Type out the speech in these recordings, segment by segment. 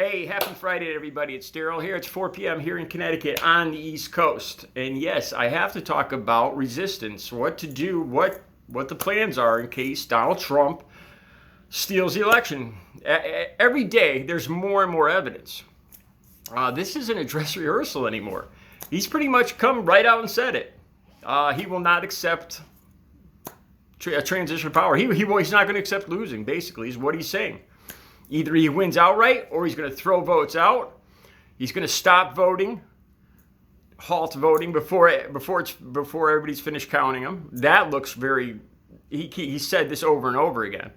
Hey, happy Friday, everybody. It's Daryl here. It's 4 p.m. here in Connecticut on the East Coast. And yes, I have to talk about resistance, what to do, what the plans are in case Donald Trump steals the election. Every day, there's more and more evidence. This isn't a dress rehearsal anymore. He's pretty much come right out and said it. He will not accept a transition of power. He's not going to accept losing, basically, is what he's saying. Either he wins outright or he's going to throw votes out. He's going to stop voting, halt voting before everybody's finished counting them. That looks very, he said this over and over again,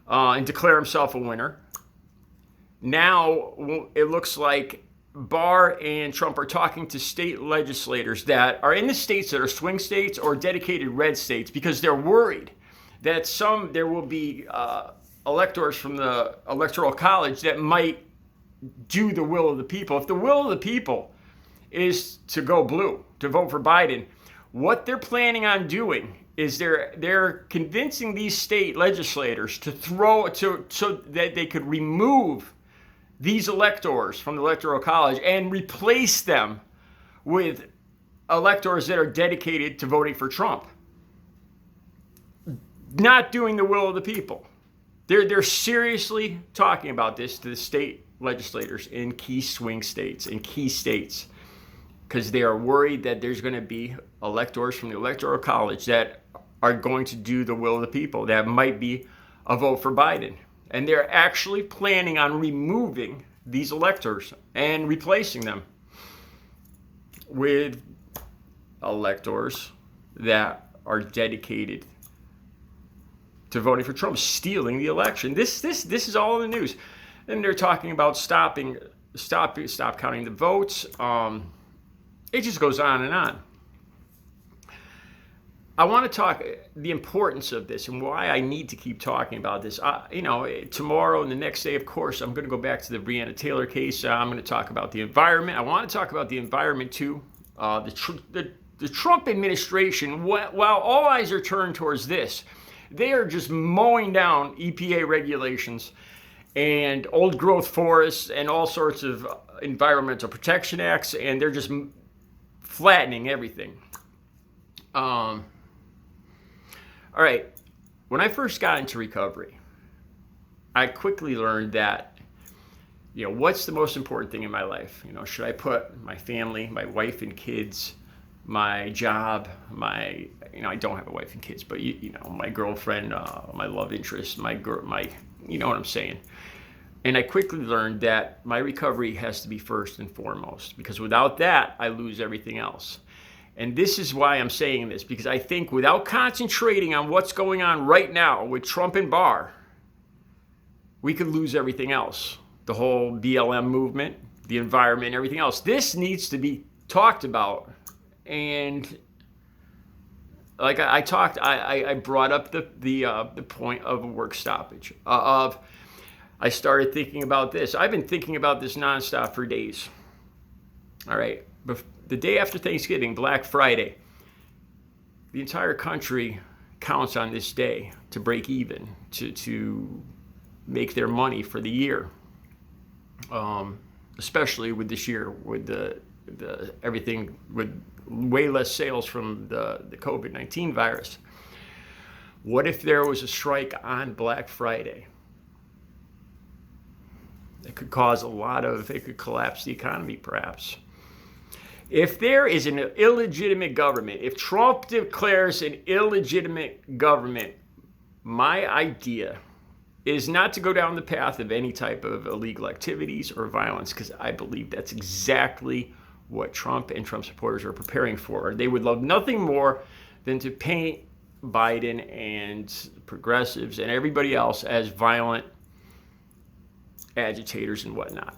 and declare himself a winner. Now it looks like Barr and Trump are talking to state legislators that are in the states that are swing states or dedicated red states because they're worried that there will be electors from the Electoral College that might do the will of the people. If the will of the people is to go blue, to vote for Biden, what they're planning on doing is they're convincing these state legislators so that they could remove these electors from the Electoral College and replace them with electors that are dedicated to voting for Trump. Not doing the will of the people. They're seriously talking about this to the state legislators in key swing states, in key states, because they are worried that there's going to be electors from the Electoral College that are going to do the will of the people. That might be a vote for Biden. And they're actually planning on removing these electors and replacing them with electors that are dedicated to voting for Trump, stealing the election. This is all in the news. And they're talking about stop counting the votes. It just goes on and on. I want to talk the importance of this and why I need to keep talking about this. Tomorrow and the next day, of course, I'm going to go back to the Breonna Taylor case. I'm going to talk about the environment. I want to talk about the environment too. The Trump administration, while all eyes are turned towards this, they are just mowing down EPA regulations and old growth forests and all sorts of environmental protection acts, and they're just flattening everything. All right, when I first got into recovery, I quickly learned that, what's the most important thing in my life? Should I put my family, my wife and kids, my job, I don't have a wife and kids, but my girlfriend, my love interest, you know what I'm saying. And I quickly learned that my recovery has to be first and foremost, because without that, I lose everything else. And this is why I'm saying this, because I think without concentrating on what's going on right now with Trump and Barr, we could lose everything else. The whole BLM movement, the environment, everything else. This needs to be talked about. And like I brought up the point of a work stoppage. I started thinking about this. I've been thinking about this nonstop for days. All right. The day after Thanksgiving, Black Friday, the entire country counts on this day to break even, to make their money for the year. Especially with this year, with the everything, with way less sales from the COVID-19 virus. What if there was a strike on Black Friday? It could cause it could collapse the economy perhaps. If there is an illegitimate government, if Trump declares an illegitimate government, my idea is not to go down the path of any type of illegal activities or violence, because I believe that's exactly what Trump and Trump supporters are preparing for. They would love nothing more than to paint Biden and progressives and everybody else as violent agitators and whatnot.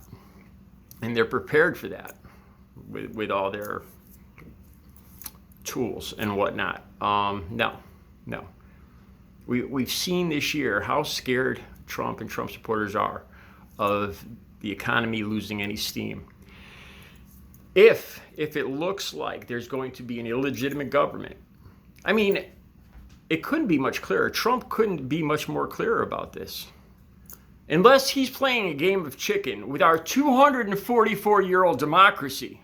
And they're prepared for that with all their tools and whatnot. No. We've seen this year how scared Trump and Trump supporters are of the economy losing any steam. If it looks like there's going to be an illegitimate government, I mean, it couldn't be much clearer. Trump couldn't be much more clearer about this. Unless he's playing a game of chicken with our 244-year-old democracy,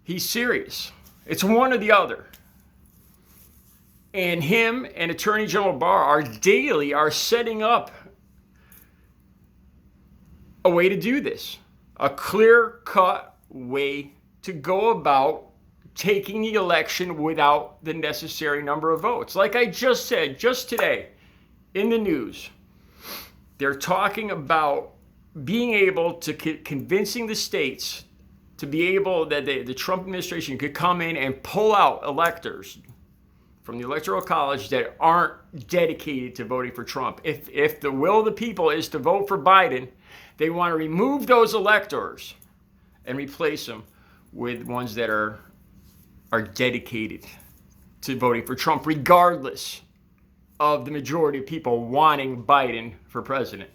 he's serious. It's one or the other. And him and Attorney General Barr are setting up a way to do this. A clear-cut way to go about taking the election without the necessary number of votes. Like I just said, just today in the news, they're talking about being able to convincing the states to be able that the Trump administration could come in and pull out electors from the Electoral College that aren't dedicated to voting for Trump. If the will of the people is to vote for Biden, they want to remove those electors and replace them with ones that are dedicated to voting for Trump, regardless of the majority of people wanting Biden for president.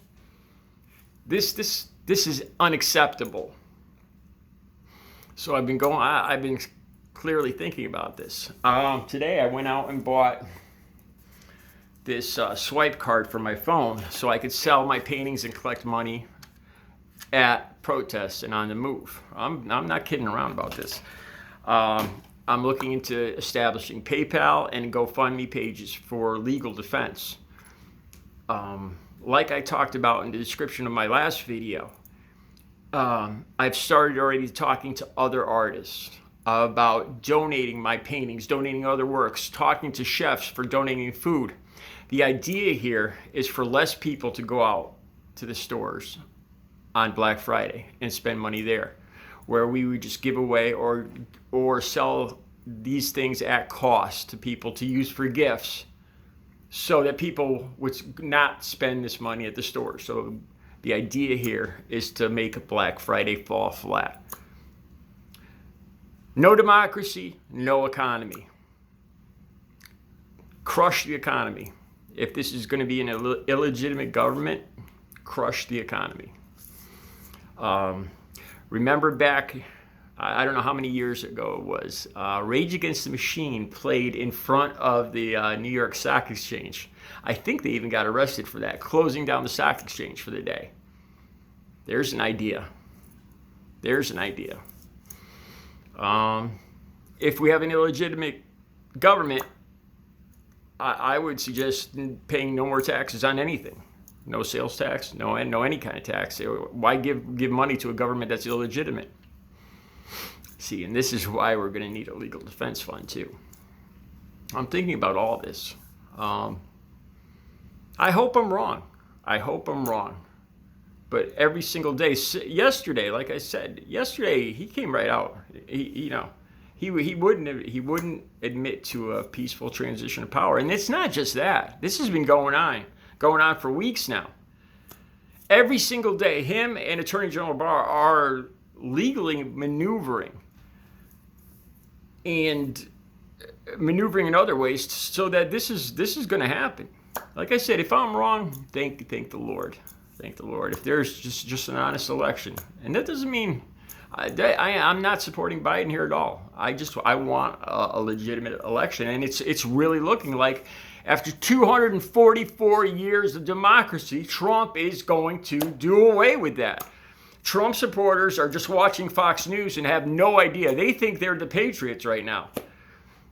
This is unacceptable. So I've been clearly thinking about this. Today I went out and bought this swipe card for my phone so I could sell my paintings and collect money at protests and on the move. I'm not kidding around about this. I'm looking into establishing PayPal and GoFundMe pages for legal defense. Like I talked about in the description of my last video, I've started already talking to other artists about donating my paintings, donating other works, talking to chefs for donating food. The idea here is for less people to go out to the stores on Black Friday and spend money there, where we would just give away or sell these things at cost to people to use for gifts so that people would not spend this money at the store. So the idea here is to make Black Friday fall flat. No democracy, no economy. Crush the economy. If this is going to be an illegitimate government, crush the economy. Remember back, I don't know how many years ago it was, Rage Against the Machine played in front of the New York Stock Exchange. I think they even got arrested for that, closing down the stock exchange for the day. There's an idea. There's an idea. If we have an illegitimate government, I would suggest paying no more taxes on anything. No sales tax, no any kind of tax. Why give money to a government that's illegitimate? See, and this is why we're going to need a legal defense fund too. I'm thinking about all this. I hope I'm wrong. I hope I'm wrong. But every single day, yesterday, like I said, yesterday he came right out. He wouldn't admit to a peaceful transition of power. And it's not just that. This has been going on for weeks now. Every single day, him and Attorney General Barr are legally maneuvering and maneuvering in other ways so that this is going to happen. Like I said, if I'm wrong, thank the Lord. Thank the Lord. If there's just an honest election, and that doesn't mean I'm not supporting Biden here at all. I want a legitimate election, and it's really looking like after 244 years of democracy, Trump is going to do away with that. Trump supporters are just watching Fox News and have no idea. They think they're the patriots right now.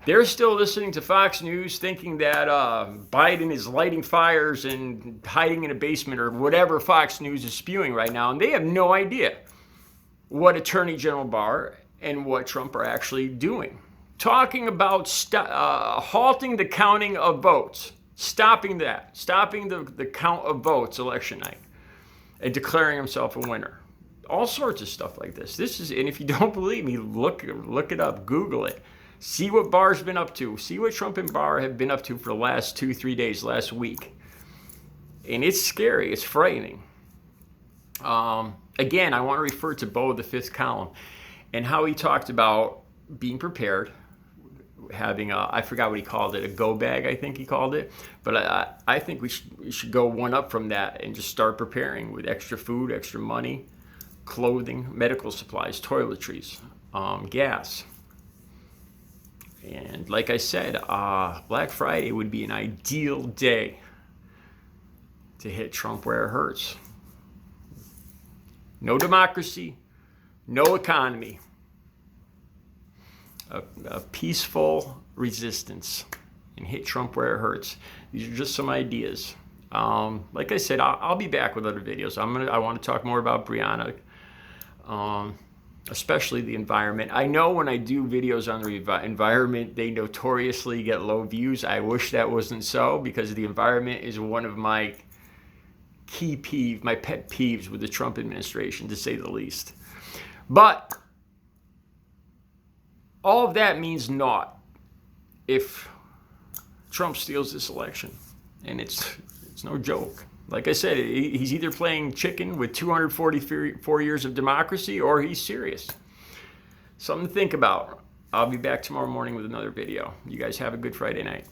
They're still listening to Fox News thinking that Biden is lighting fires and hiding in a basement or whatever Fox News is spewing right now. And they have no idea what Attorney General Barr and what Trump are actually doing. Talking about halting the counting of votes, stopping the count of votes election night, and declaring himself a winner. All sorts of stuff like this. And if you don't believe me, look it up, Google it. See what Barr's been up to. See what Trump and Barr have been up to for the last 2-3 days, last week. And it's scary. It's frightening. Again, I want to refer to Bo, the fifth column, and how he talked about being prepared, having I forgot what he called it, a go bag, I think he called it. But I think we should go one up from that and just start preparing with extra food, extra money, clothing, medical supplies, toiletries, gas. And like I said, Black Friday would be an ideal day to hit Trump where it hurts. No democracy, no economy. A peaceful resistance and hit Trump where it hurts. These are just some ideas. Like I said, I'll be back with other videos. I want to talk more about Breonna, especially the environment. I know when I do videos on the environment, they notoriously get low views. I wish that wasn't so, because the environment is one of my my pet peeves with the Trump administration, to say the least. But all of that means naught if Trump steals this election. And it's no joke. Like I said, he's either playing chicken with 244 years of democracy, or he's serious. Something to think about. I'll be back tomorrow morning with another video. You guys have a good Friday night.